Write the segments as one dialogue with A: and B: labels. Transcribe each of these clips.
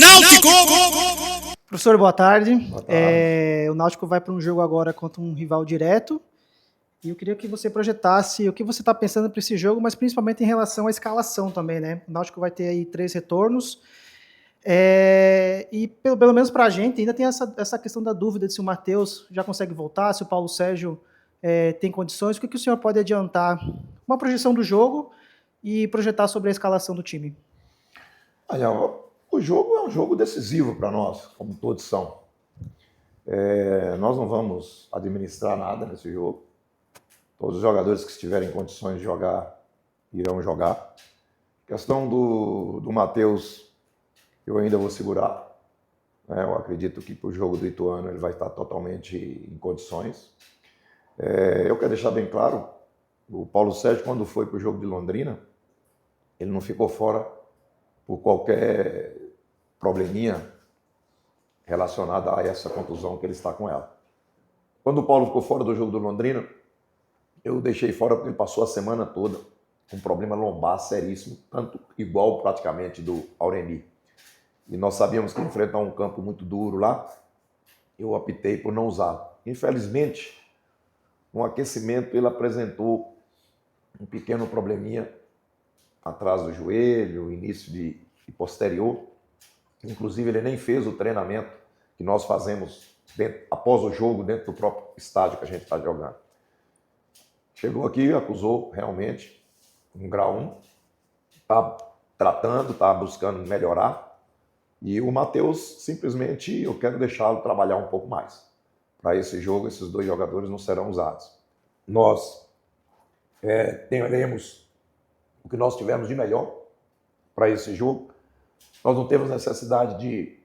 A: Náutico!
B: Professor, boa tarde.
C: Boa tarde.
B: O Náutico vai para um jogo agora contra um rival direto. E eu queria que você projetasse o que você está pensando para esse jogo, mas principalmente em relação à escalação também, né? O Náutico vai ter aí 3 retornos. E pelo menos para a gente ainda tem essa questão da dúvida de se o Matheus já consegue voltar, se o Paulo Sérgio tem condições. O que o senhor pode adiantar? Uma projeção do jogo e projetar sobre a escalação do time.
C: Olha, o jogo é um jogo decisivo para nós, como todos são. Nós não vamos administrar nada nesse jogo. Todos os jogadores que estiverem em condições de jogar, irão jogar. A questão do Matheus, eu ainda vou segurar. Eu acredito que para o jogo do Ituano ele vai estar totalmente em condições. Eu quero deixar bem claro, o Paulo Sérgio, quando foi para o jogo de Londrina, ele não ficou fora por qualquer probleminha relacionado a essa contusão que ele está com ela. Quando o Paulo ficou fora do jogo do Londrina, eu deixei fora porque ele passou a semana toda com um problema lombar seríssimo, tanto igual praticamente do Aureni. E nós sabíamos que enfrentar um campo muito duro lá, eu optei por não usá-lo. Infelizmente, no aquecimento ele apresentou um pequeno probleminha atrás do joelho, início de posterior. Inclusive ele nem fez o treinamento que nós fazemos após o jogo dentro do próprio estádio que a gente está jogando. Chegou aqui, acusou realmente um grau 1, está tratando, está buscando melhorar. E o Matheus, simplesmente, eu quero deixá-lo trabalhar um pouco mais. Para esse jogo, esses 2 jogadores não serão usados. Nós teremos o que nós tivemos de melhor para esse jogo. Nós não temos necessidade de,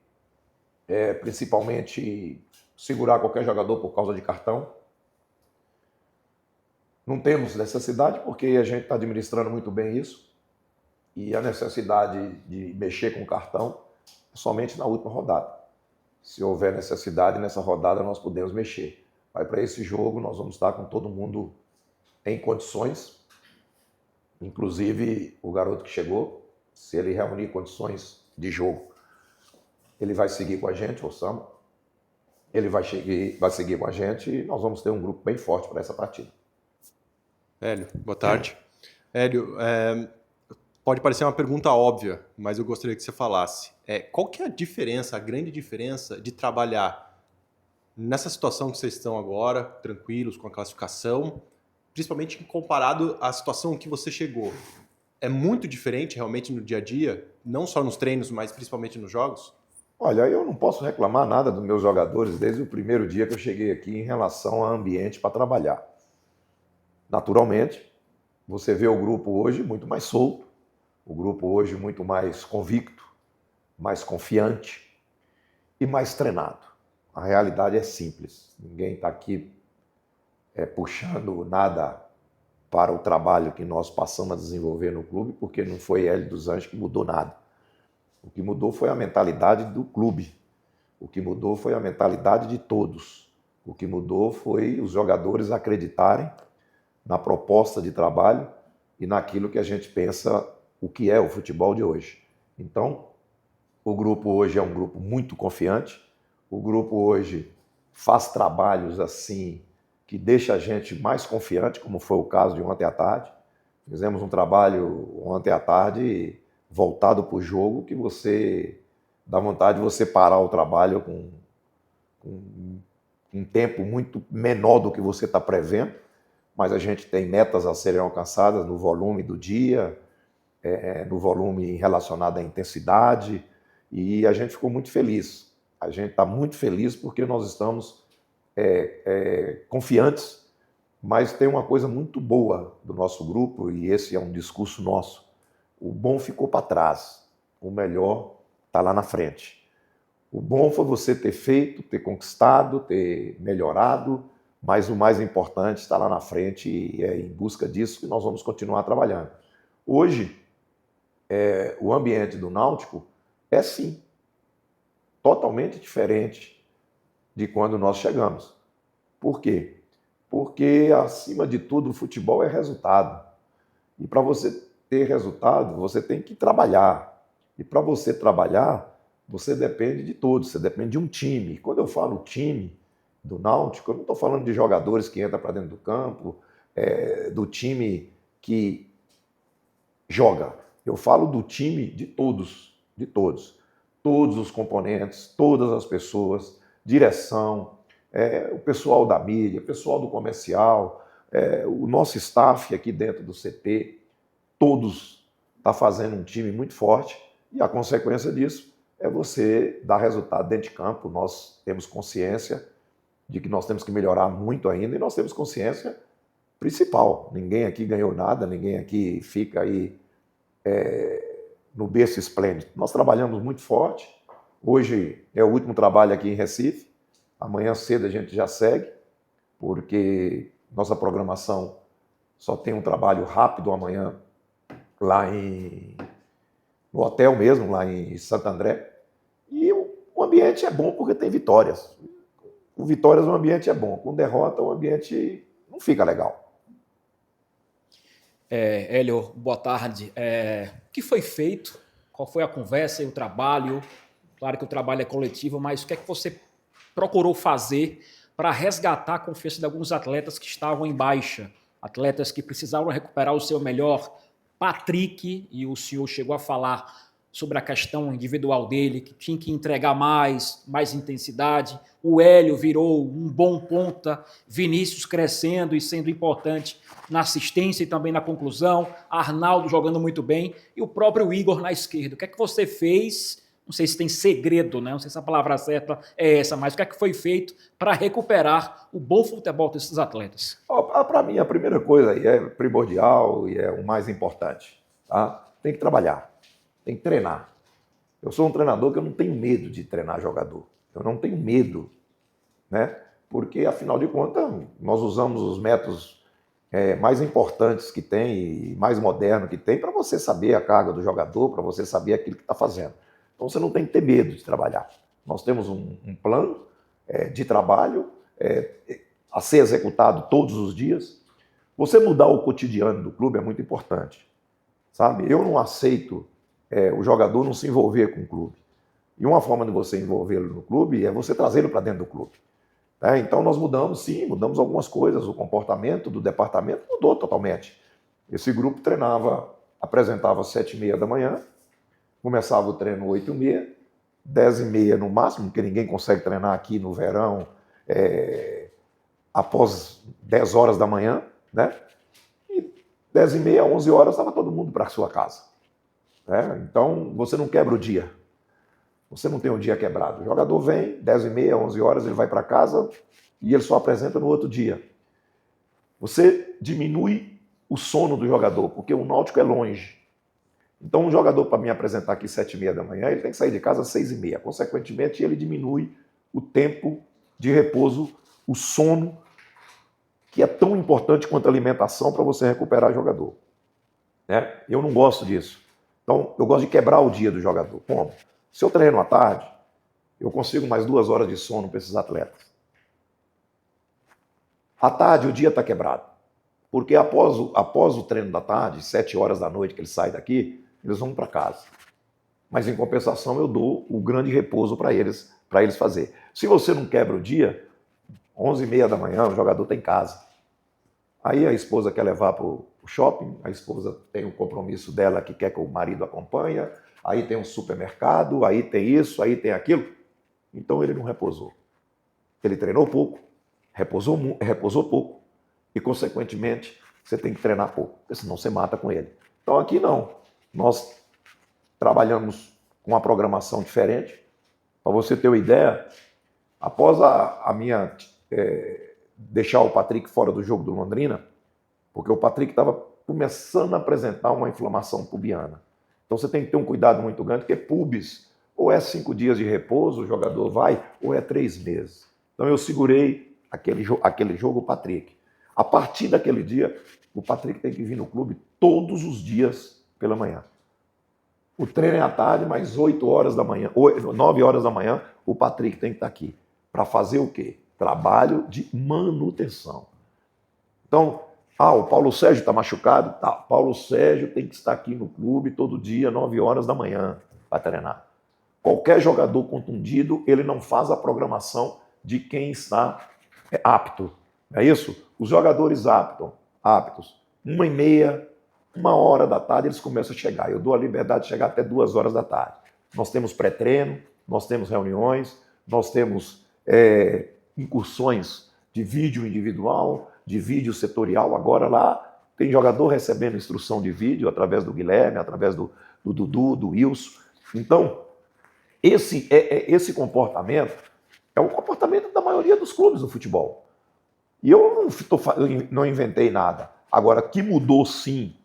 C: principalmente, segurar qualquer jogador por causa de cartão. Não temos necessidade porque a gente está administrando muito bem isso. E a necessidade de mexer com o cartão somente na última rodada. Se houver necessidade nessa rodada, nós podemos mexer. Mas para esse jogo, nós vamos estar com todo mundo em condições. Inclusive, o garoto que chegou, se ele reunir condições de jogo, ele vai seguir com a gente, o Samba. Ele vai seguir com a gente e nós vamos ter um grupo bem forte para essa partida.
D: Hélio, boa tarde. Hélio, pode parecer uma pergunta óbvia, mas eu gostaria que você falasse. Qual que é a diferença, a grande diferença de trabalhar nessa situação que vocês estão agora, tranquilos com a classificação, principalmente comparado à situação que você chegou? É muito diferente realmente no dia a dia, não só nos treinos, mas principalmente nos jogos?
C: Olha, eu não posso reclamar nada dos meus jogadores desde o primeiro dia que eu cheguei aqui em relação ao ambiente para trabalhar. Naturalmente, você vê o grupo hoje muito mais solto, o grupo hoje muito mais convicto, mais confiante e mais treinado. A realidade é simples, ninguém está aqui puxando nada para o trabalho que nós passamos a desenvolver no clube, porque não foi Hélio dos Anjos que mudou nada. O que mudou foi a mentalidade do clube, o que mudou foi a mentalidade de todos, o que mudou foi os jogadores acreditarem na proposta de trabalho e naquilo que a gente pensa o que é o futebol de hoje. Então, o grupo hoje é um grupo muito confiante, o grupo hoje faz trabalhos assim que deixa a gente mais confiante, como foi o caso de ontem à tarde. Fizemos um trabalho ontem à tarde voltado para o jogo que você dá vontade de você parar o trabalho com um tempo muito menor do que você está prevendo, mas a gente tem metas a serem alcançadas no volume do dia, no volume relacionado à intensidade, e a gente ficou muito feliz. A gente está muito feliz porque nós estamos confiantes, mas tem uma coisa muito boa do nosso grupo, e esse é um discurso nosso. O bom ficou para trás, o melhor está lá na frente. O bom foi você ter feito, ter conquistado, ter melhorado, mas o mais importante está lá na frente e é em busca disso que nós vamos continuar trabalhando. Hoje, o ambiente do Náutico é sim, totalmente diferente de quando nós chegamos. Por quê? Porque, acima de tudo, o futebol é resultado. E para você ter resultado, você tem que trabalhar. E para você trabalhar, você depende de todos, você depende de um time. Quando eu falo time do Náutico, eu não estou falando de jogadores que entram para dentro do campo, do time que joga. Eu falo do time de todos, de todos. Todos os componentes, todas as pessoas, direção, o pessoal da mídia, o pessoal do comercial, o nosso staff aqui dentro do CT, todos estão fazendo um time muito forte e a consequência disso é você dar resultado dentro de campo. Nós temos consciência de que nós temos que melhorar muito ainda e nós temos consciência principal. Ninguém aqui ganhou nada, ninguém aqui fica aí no berço esplêndido. Nós trabalhamos muito forte. Hoje é o último trabalho aqui em Recife. Amanhã cedo a gente já segue, porque nossa programação só tem um trabalho rápido amanhã lá no hotel mesmo, lá em Santo André. E o ambiente é bom porque tem vitórias. Com vitórias o ambiente é bom. Com derrota o ambiente não fica legal.
A: Hélio, boa tarde. O que foi feito? Qual foi a conversa e o trabalho? Claro que o trabalho é coletivo, mas o que é que você procurou fazer para resgatar a confiança de alguns atletas que estavam em baixa? Atletas que precisavam recuperar o seu melhor. Patrick, e o senhor chegou a falar sobre a questão individual dele, que tinha que entregar mais intensidade. O Hélio virou um bom ponta, Vinícius crescendo e sendo importante na assistência e também na conclusão, Arnaldo jogando muito bem e o próprio Igor na esquerda. O que é que você fez? Não sei se tem segredo, né? Não sei se a palavra certa é essa, mas o que é que foi feito para recuperar o bom futebol desses atletas?
C: Para mim, a primeira coisa aí é primordial e é o mais importante. Tá? Tem que trabalhar, tem que treinar. Eu sou um treinador que eu não tenho medo de treinar jogador. Eu não tenho medo, né? Porque, afinal de contas, nós usamos os métodos mais importantes que tem e mais modernos que tem para você saber a carga do jogador, para você saber aquilo que está fazendo. Então você não tem que ter medo de trabalhar. Nós temos um plano de trabalho a ser executado todos os dias. Você mudar o cotidiano do clube é muito importante, sabe? Eu não aceito o jogador não se envolver com o clube. E uma forma de você envolvê-lo no clube é você trazê-lo para dentro do clube. Então nós mudamos, sim, mudamos algumas coisas. O comportamento do departamento mudou totalmente. Esse grupo treinava, apresentava às 7h30 da manhã, começava o treino 8h30, 10h30 no máximo, porque ninguém consegue treinar aqui no verão após 10 horas da manhã, né? E 10h30, 11 horas, estava todo mundo para a sua casa. Então, você não quebra o dia. Você não tem um dia quebrado. O jogador vem, 10h30, 11 horas, ele vai para casa e ele só apresenta no outro dia. Você diminui o sono do jogador, porque o Náutico é longe. Então, um jogador, para me apresentar aqui 7h30 da manhã, ele tem que sair de casa às 6h30. Consequentemente, ele diminui o tempo de repouso, o sono, que é tão importante quanto a alimentação para você recuperar o jogador. Eu não gosto disso. Então, eu gosto de quebrar o dia do jogador. Como? Se eu treino à tarde, eu consigo mais 2 horas de sono para esses atletas. À tarde, o dia está quebrado. Porque após o treino da tarde, 7 horas da noite que eles saem daqui, eles vão para casa. Mas, em compensação, eu dou o grande repouso para eles fazer. Se você não quebra o dia, 11h30 da manhã, o jogador está em casa. Aí a esposa quer levar para o shopping, a esposa tem um compromisso dela que quer que o marido acompanhe, aí tem um supermercado, aí tem isso, aí tem aquilo. Então ele não repousou. Ele treinou pouco, repousou pouco e, consequentemente, você tem que treinar pouco, porque senão você mata com ele. Então aqui não. Nós trabalhamos com uma programação diferente. Para você ter uma ideia, após a minha deixar o Patrick fora do jogo do Londrina, porque o Patrick estava começando a apresentar uma inflamação pubiana. Então você tem que ter um cuidado muito grande, porque pubis ou é 5 dias de repouso, o jogador vai, ou é 3 meses. Então eu segurei aquele jogo, o Patrick. A partir daquele dia, o Patrick tem que vir no clube todos os dias pela manhã. O treino é à tarde, mas 8 horas da manhã, 9 horas da manhã, o Patrick tem que estar aqui. Para fazer o quê? Trabalho de manutenção. Então, o Paulo Sérgio está machucado? Tá. Paulo Sérgio tem que estar aqui no clube todo dia, 9 horas da manhã, para treinar. Qualquer jogador contundido, ele não faz a programação de quem está apto. Não é isso? Os jogadores aptos, 1h30, 1h da tarde, eles começam a chegar. Eu dou a liberdade de chegar até 2h da tarde. Nós temos pré-treino, nós temos reuniões, nós temos incursões de vídeo individual, de vídeo setorial. Agora lá tem jogador recebendo instrução de vídeo através do Guilherme, através do Dudu, do Wilson. Então, esse comportamento é o comportamento da maioria dos clubes do futebol. E eu não inventei nada. Agora, que mudou sim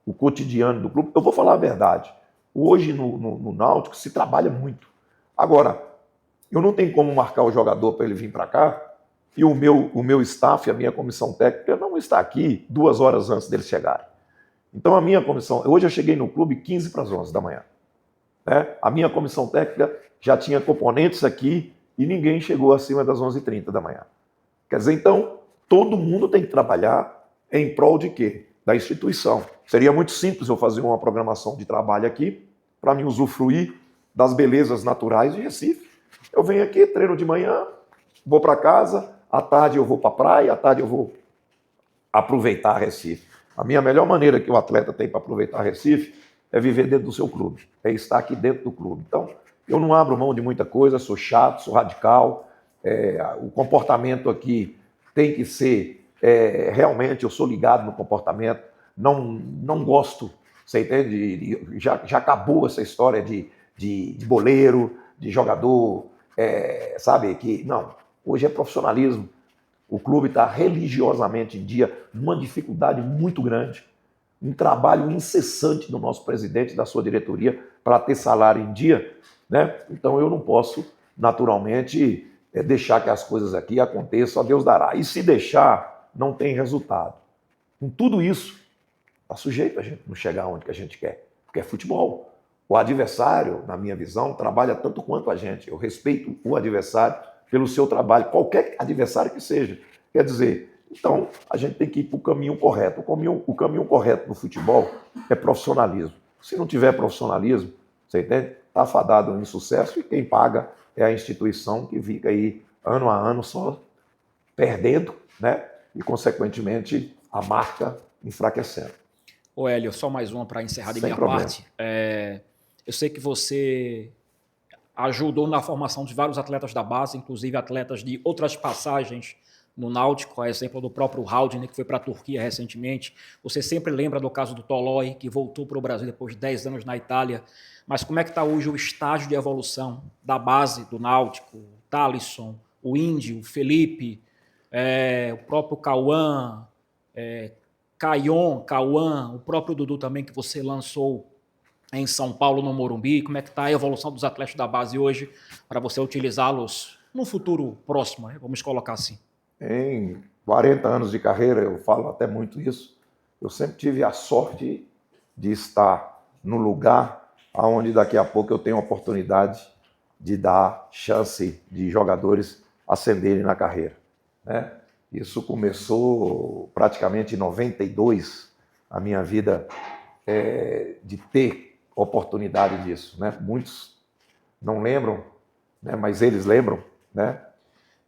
C: o cotidiano do clube, eu vou falar a verdade. Hoje no Náutico se trabalha muito. Agora, eu não tenho como marcar o jogador para ele vir para cá e o meu staff, a minha comissão técnica, não está aqui 2 horas antes deles chegarem. Então, a minha comissão... Hoje eu cheguei no clube 15 para as 11 da manhã. Né? A minha comissão técnica já tinha componentes aqui e ninguém chegou acima das 11h30 da manhã. Quer dizer, então, todo mundo tem que trabalhar em prol de quê? Da instituição. Seria muito simples eu fazer uma programação de trabalho aqui para me usufruir das belezas naturais de Recife. Eu venho aqui, treino de manhã, vou para casa, à tarde eu vou para a praia, à tarde eu vou aproveitar Recife. A minha melhor maneira que o atleta tem para aproveitar Recife é viver dentro do seu clube, é estar aqui dentro do clube. Então, eu não abro mão de muita coisa, sou chato, sou radical, o comportamento aqui tem que ser, realmente, eu sou ligado no comportamento, não gosto, você entende? Já acabou essa história de boleiro, de jogador, sabe, que não, hoje é profissionalismo. O clube está religiosamente em dia, numa dificuldade muito grande, um trabalho incessante do nosso presidente, da sua diretoria, para ter salário em dia, né? Então eu não posso, naturalmente, deixar que as coisas aqui aconteçam, a Deus dará. E se deixar, não tem resultado. Com tudo isso, está sujeito a gente não chegar onde que a gente quer, porque é futebol. O adversário, na minha visão, trabalha tanto quanto a gente. Eu respeito o adversário pelo seu trabalho, qualquer adversário que seja. Quer dizer, então, a gente tem que ir para o caminho correto. O caminho correto no futebol é profissionalismo. Se não tiver profissionalismo, você entende? Está fadado em sucesso e quem paga é a instituição que fica aí ano a ano só perdendo, né? E, consequentemente, a marca enfraquecendo.
A: Ô Hélio, só mais uma para encerrar de
C: Sem
A: minha
C: problema.
A: parte. Eu sei que você ajudou na formação de vários atletas da base, inclusive atletas de outras passagens no Náutico, a exemplo do próprio Haldane, que foi para a Turquia recentemente. Você sempre lembra do caso do Tolói, que voltou para o Brasil depois de 10 anos na Itália. Mas como é que está hoje o estágio de evolução da base do Náutico? O Thalisson, o Índio, o Felipe, o próprio Cauã, Cauã, o próprio Dudu também, que você lançou em São Paulo, no Morumbi. Como é que está a evolução dos atletas da base hoje para você utilizá-los no futuro próximo, né? Vamos colocar assim.
C: Em 40 anos de carreira, eu falo até muito isso, eu sempre tive a sorte de estar no lugar onde daqui a pouco eu tenho a oportunidade de dar chance de jogadores ascenderem na carreira, né? Isso começou praticamente em 92, a minha vida de ter oportunidade disso, né? Muitos não lembram, né? Mas eles lembram, né?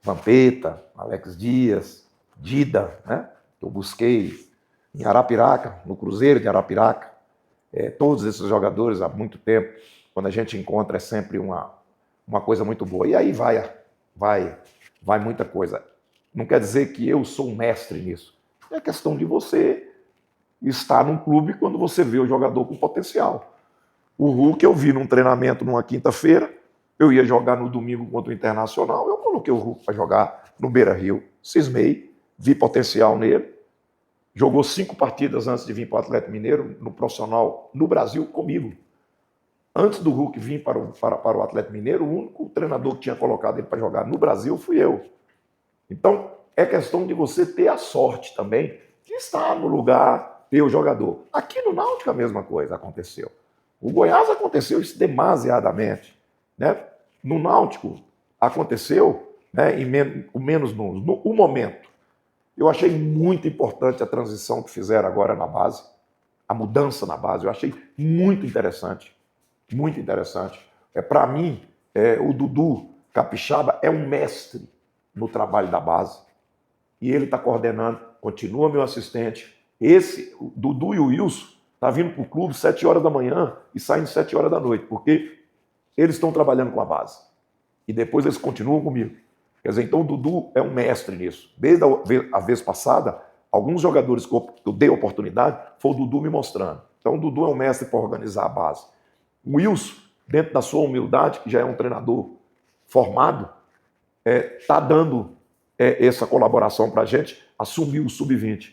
C: Vampeta, Alex Dias, Dida, né? Eu busquei em Arapiraca, no Cruzeiro de Arapiraca, todos esses jogadores há muito tempo. Quando a gente encontra é sempre uma coisa muito boa. E aí vai muita coisa. Não quer dizer que eu sou um mestre nisso. É questão de você estar num clube quando você vê o jogador com potencial. O Hulk eu vi num treinamento numa quinta-feira, eu ia jogar no domingo contra o Internacional, eu coloquei o Hulk para jogar no Beira-Rio, cismei, vi potencial nele, jogou 5 partidas antes de vir para o Atlético Mineiro, no profissional, no Brasil, comigo. Antes do Hulk vir para o Atlético Mineiro, o único treinador que tinha colocado ele para jogar no Brasil fui eu. Então, é questão de você ter a sorte também de estar no lugar, ter o jogador. Aqui no Náutico a mesma coisa aconteceu. O Goiás aconteceu isso demasiadamente, né? No Náutico aconteceu, né, com menos números. O momento. Eu achei muito importante a transição que fizeram agora na base, a mudança na base. Eu achei muito interessante, Para mim, o Dudu Capixaba é um mestre no trabalho da base. E ele está coordenando, continua meu assistente. O Dudu e o Wilson estão vindo para o clube 7 horas da manhã e saindo 7 horas da noite, porque eles estão trabalhando com a base. E depois eles continuam comigo. Quer dizer, então o Dudu é um mestre nisso. Desde a vez passada, alguns jogadores que eu dei oportunidade, foi o Dudu me mostrando. Então o Dudu é um mestre para organizar a base. O Wilson, dentro da sua humildade, que já é um treinador formado, está dando essa colaboração para a gente assumir o sub-20.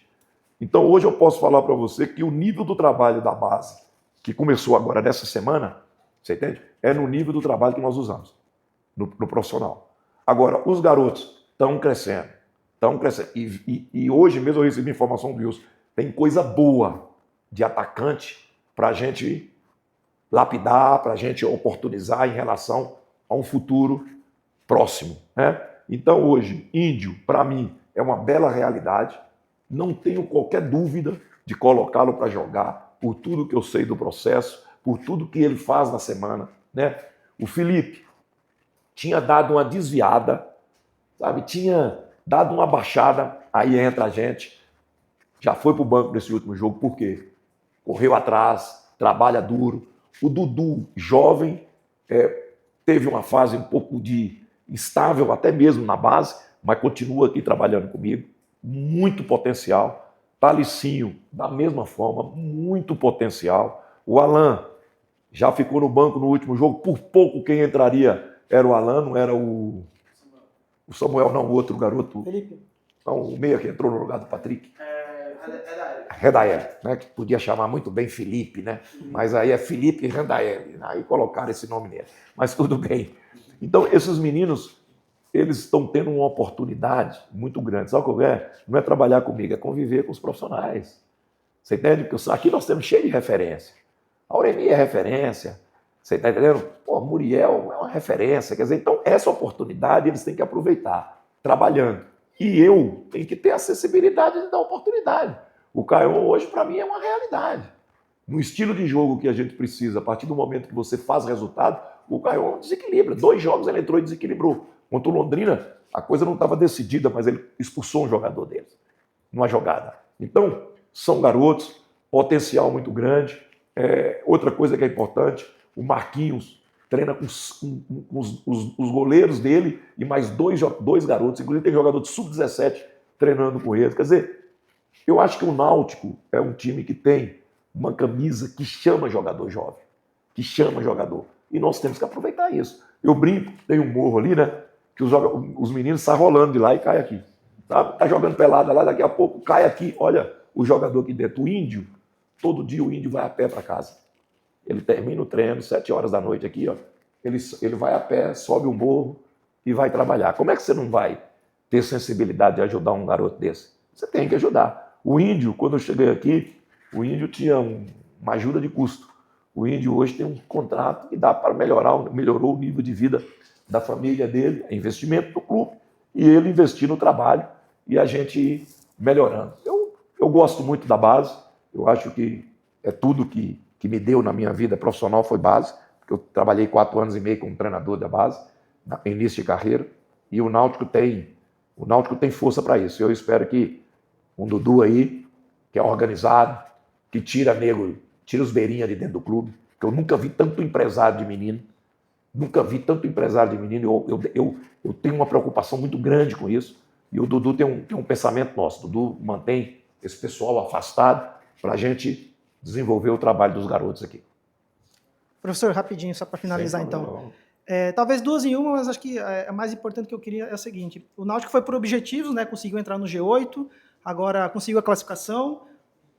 C: Então hoje eu posso falar para você que o nível do trabalho da base, que começou agora nessa semana, você entende? É no nível do trabalho que nós usamos, no profissional. Agora, os garotos estão crescendo. E hoje mesmo eu recebi informação do Wilson, tem coisa boa de atacante para a gente lapidar, para a gente oportunizar em relação a um futuro próximo, né? Então hoje, Índio, para mim, é uma bela realidade. Não tenho qualquer dúvida de colocá-lo para jogar, por tudo que eu sei do processo, por tudo que ele faz na semana, né? O Felipe tinha dado uma desviada, sabe? Tinha dado uma baixada, aí entra a gente, já foi para o banco nesse último jogo, por quê? Correu atrás, trabalha duro. O Dudu, jovem, teve uma fase um pouco instável, até mesmo na base, mas continua aqui trabalhando comigo. Muito potencial. Talicinho, da mesma forma, muito potencial. O Alan já ficou no banco no último jogo, por pouco quem entraria era o Alan, não era o Samuel, não, o outro garoto.
B: Felipe.
C: Não, o meia que entrou no lugar do Patrick. Redael, né? Que podia chamar muito bem Felipe, né? Mas aí é Felipe Redael. Aí colocaram esse nome nele. Mas tudo bem. Então, esses meninos, eles estão tendo uma oportunidade muito grande. Sabe o que é? Não é trabalhar comigo, é conviver com os profissionais. Você entende? Porque aqui nós temos cheio de referência. A Auremi é referência. Você está entendendo? Pô, Muriel é uma referência. Quer dizer, então, essa oportunidade eles têm que aproveitar, trabalhando. E eu tenho que ter a acessibilidade de dar oportunidade. O Caio hoje, para mim, é uma realidade. No estilo de jogo que a gente precisa, a partir do momento que você faz resultado, o Caio desequilibra. 2 jogos ele entrou e desequilibrou. Contra o Londrina, a coisa não estava decidida, mas ele expulsou um jogador deles, numa jogada. Então, são garotos, potencial muito grande. Outra coisa que é importante, o Marquinhos treina com os goleiros dele e mais 2 garotos, inclusive tem jogador de sub-17 treinando com eles. Quer dizer, eu acho que o Náutico é um time que tem uma camisa que chama jogador jovem, que chama jogador. E nós temos que aproveitar isso. Eu brinco, tem um morro ali, né? Que os meninos saem rolando de lá e caem aqui. Tá jogando pelada lá, daqui a pouco cai aqui. Olha o jogador aqui dentro. O Índio, todo dia o Índio vai a pé para casa. Ele termina o treino, 7 horas da noite aqui, ó. Ele vai a pé, sobe o morro e vai trabalhar. Como é que você não vai ter sensibilidade de ajudar um garoto desse? Você tem que ajudar. O Índio, quando eu cheguei aqui, o Índio tinha uma ajuda de custo. O Índio hoje tem um contrato que dá para melhorou o nível de vida da família dele, é investimento do clube, e ele investir no trabalho e a gente ir melhorando. Eu gosto muito da base, eu acho que é tudo que me deu na minha vida profissional foi base, porque eu trabalhei 4 anos e meio como treinador da base, no início de carreira, e o Náutico tem força para isso. Eu espero que um Dudu aí, que é organizado, que tira os beirinhas de dentro do clube, que eu nunca vi tanto empresário de menino, eu tenho uma preocupação muito grande com isso, e o Dudu tem um pensamento nosso. O Dudu mantém esse pessoal afastado para a gente desenvolver o trabalho dos garotos aqui.
B: Professor, rapidinho, só para finalizar então. Talvez 2 em 1, mas acho que a mais importante que eu queria é o seguinte: o Náutico foi por objetivos, né? Conseguiu entrar no G8, agora conseguiu a classificação.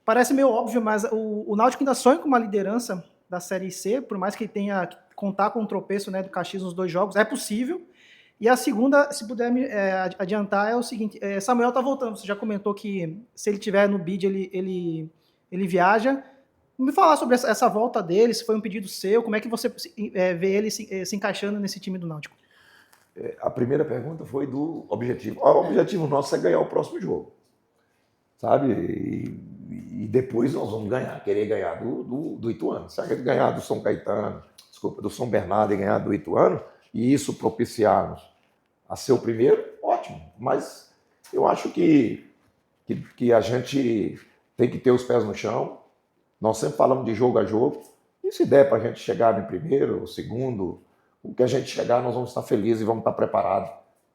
B: Parece meio óbvio, mas o Náutico ainda sonha com uma liderança da Série C, por mais que ele tenha que contar com um tropeço, né, do Caxias nos 2 jogos, é possível. E a segunda, se puder me adiantar, é o seguinte: Samuel está voltando, você já comentou que se ele estiver no bid, ele viaja. Me falar sobre essa volta dele, se foi um pedido seu, como é que você vê ele se encaixando nesse time do Náutico?
C: A primeira pergunta foi do objetivo. O objetivo nosso é ganhar o próximo jogo, sabe? E depois nós vamos querer ganhar do Ituano. Se a gente ganhar do São Caetano, do São Bernardo e ganhar do Ituano, e isso propiciar-nos a ser o primeiro, ótimo. Mas eu acho que a gente tem que ter os pés no chão. Nós sempre falamos de jogo a jogo, e se der para a gente chegar em primeiro, segundo, o que a gente chegar, nós vamos estar felizes e vamos estar preparados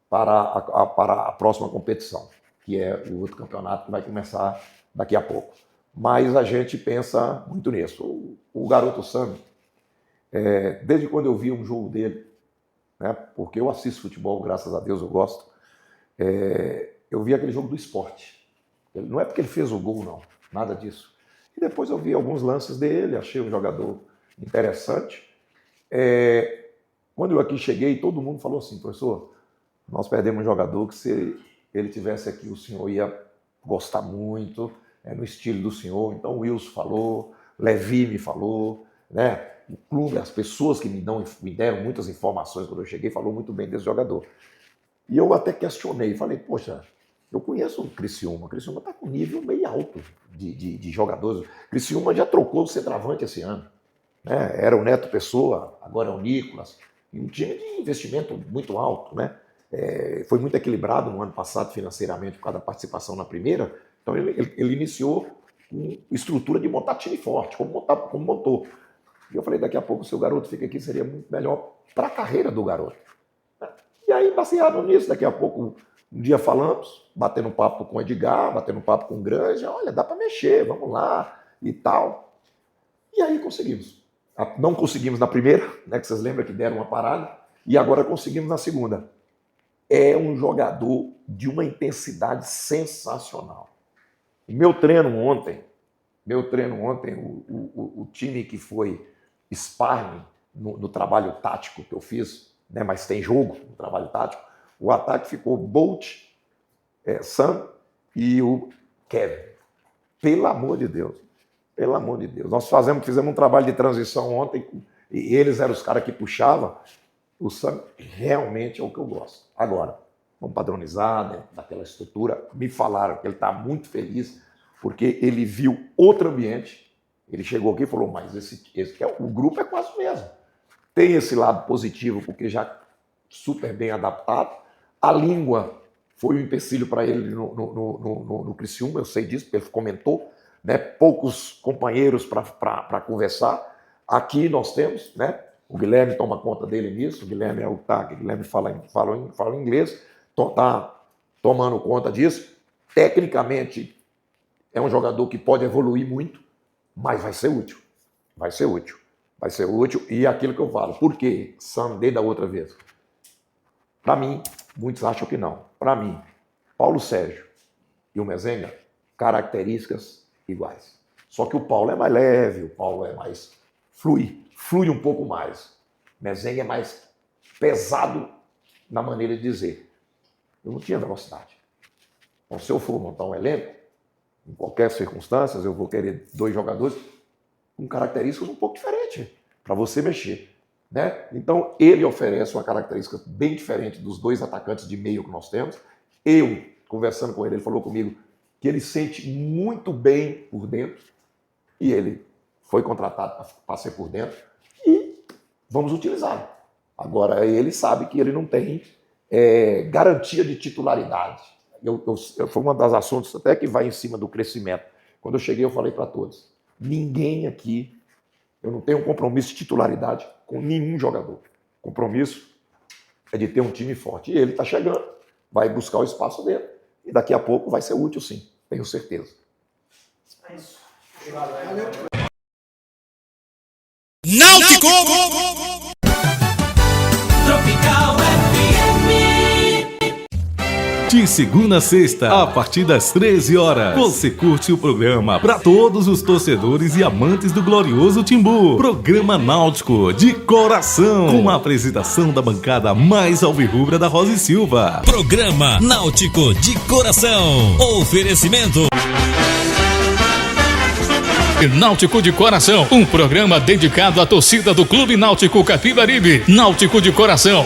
C: para a próxima competição, que é o outro campeonato que vai começar daqui a pouco. Mas a gente pensa muito nisso. O garoto Sam, desde quando eu vi um jogo dele, né, porque eu assisto futebol, graças a Deus eu gosto, eu vi aquele jogo do esporte. Não é porque ele fez o gol, não, nada disso. E depois eu vi alguns lances dele, achei um jogador interessante. Quando eu aqui cheguei, todo mundo falou assim: professor, nós perdemos um jogador que se ele tivesse aqui, o senhor ia gostar muito, no estilo do senhor. Então o Wilson falou, Levi me falou, né? O clube, as pessoas que me deram muitas informações quando eu cheguei, falou muito bem desse jogador. E eu até questionei, falei, poxa, eu conheço o Criciúma está com nível meio alto de jogadores. O Criciúma já trocou o centroavante esse ano, né? Era o Neto Pessoa, agora é o Nicolas, e um time de investimento muito alto, né? Foi muito equilibrado no ano passado financeiramente por causa da participação na primeira. Então ele iniciou com estrutura de montar time forte, como montou. E eu falei, daqui a pouco se o garoto fica aqui seria muito melhor para a carreira do garoto. E aí, baseado nisso, daqui a pouco, um dia falamos, batendo papo com o Edgar, batendo papo com o Granja, olha, dá para mexer, vamos lá e tal. E aí conseguimos. Não conseguimos na primeira, né, que vocês lembram que deram uma parada, e agora conseguimos na segunda. É um jogador de uma intensidade sensacional. O meu treino ontem, o time que foi sparring no trabalho tático que eu fiz, né, mas tem jogo no trabalho tático, o ataque ficou Bolt, Sam e o Kevin. Pelo amor de Deus. Nós fizemos um trabalho de transição ontem, e eles eram os caras que puxavam. O Sam realmente é o que eu gosto. Agora, vamos padronizar, né, daquela estrutura. Me falaram que ele está muito feliz, porque ele viu outro ambiente. Ele chegou aqui e falou, mas o grupo é quase o mesmo. Tem esse lado positivo, porque já super bem adaptado. A língua foi um empecilho para ele no Criciúma, eu sei disso, porque ele comentou, né? Poucos companheiros para conversar. Aqui nós temos, né? O Guilherme toma conta dele nisso, o Guilherme é o TAG, o Guilherme fala inglês, está tomando conta disso. Tecnicamente, é um jogador que pode evoluir muito, mas vai ser útil. E aquilo que eu falo, por que Sam, desde a outra vez? Para mim, muitos acham que não. Para mim, Paulo Sérgio e o Mezenga, características iguais. Só que o Paulo é mais leve, o Paulo é mais flui um pouco mais. Mezenga é mais pesado na maneira de dizer. Eu não tinha velocidade. Então, se eu for montar um elenco, em qualquer circunstância, eu vou querer 2 jogadores com características um pouco diferentes para você mexer, né? Então, ele oferece uma característica bem diferente dos 2 atacantes de meio que nós temos. Eu, conversando com ele falou comigo que ele sente muito bem por dentro e ele foi contratado para ser por dentro e vamos utilizá-lo. Agora, ele sabe que ele não tem garantia de titularidade. Foi uma das assuntos até que vai em cima do crescimento. Quando eu cheguei, eu falei para todos, ninguém aqui, eu não tenho um compromisso de titularidade com nenhum jogador. O compromisso é de ter um time forte. E ele está chegando, vai buscar o espaço dele. E daqui a pouco vai ser útil, sim. Tenho certeza.
B: É isso.
E: Valeu. Náutico! Tropical FM.
F: De segunda a sexta, a partir das 13 horas, você curte o programa para todos os torcedores e amantes do glorioso Timbu. Programa Náutico de Coração, com a apresentação da bancada mais alvirrubra da Rosa e Silva.
E: Programa Náutico de Coração. Oferecimento Náutico de Coração, um programa dedicado à torcida do Clube Náutico Capibaribe. Náutico de Coração.